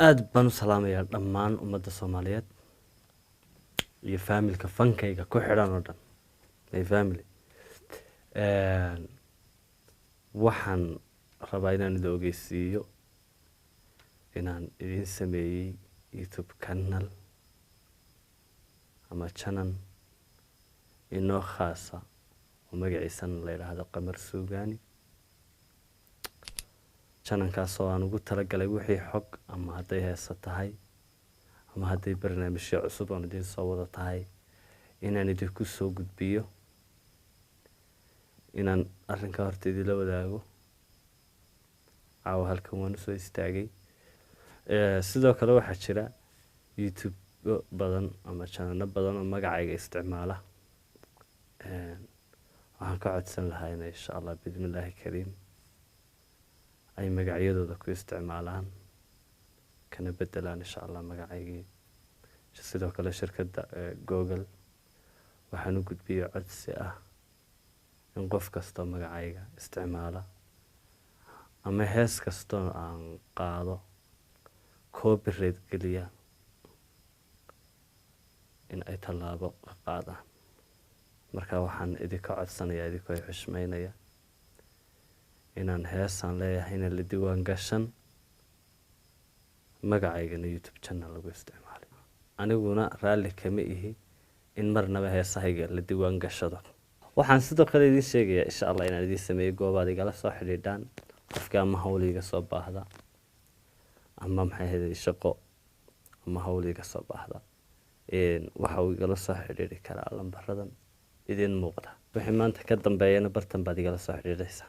aad baan u salaamayaa dhammaan ummadda Soomaaliyeed iyo familka fankayga ku xidhan oo dhan. My family. Waxaan rabaa inaan idin ogeysiiyo inaan idin sameeyay YouTube channel ama channel inoo khaasa oo magaciisana la yiraahdo Qamar Suugaani. channelkaas oo aan ugu talagalay wixii xog ama hadday heeso tahay ama hadday barnaamijyo cusub oo idin soo wada tahay inaan idinku soo gudbiyo, inaan arrinka horta idila wadaago. Caawa halkan waan soo istaagay. Sidoo kale waxaa jira YouTube badan ama channel badan oo magacayga isticmaala. Waxaan ka codsan lahaa in insha Allah bismillaahi kariim ay magacyadooda ku isticmaalaan kana bedelaan insha Allah magacaygii. Sidoo kale shirkadda Google waxaan u gudbiyay codsi ah in qof kasta magacayga isticmaala ama hees kasta aan qaado copyright geliya in ay tallaabo qaadaan. Marka waxaan idinka codsanayaa idinkoo xushmeynaya inaan heesaan leeyahay in la diiwaan gashan magacaygana YouTube channel lagu isticmaalo. Aniguna raalli kama ihi in marnaba heesahayga la diiwaan gashado. Waxaan sidoo kale idin sheegayaa insha Allah inaan idin sameeyo goobaad igala soo xidhiidhaan qofka ama hawliga soo baahda ama maxay ahayd shaqo ama hawliga soo baahda waxa uu igala soo xidhiidhi karaa lambaradan idin muuqda. Wixii maanta ka dambeeyana bartan baad igala soo xidhiidhaysaa.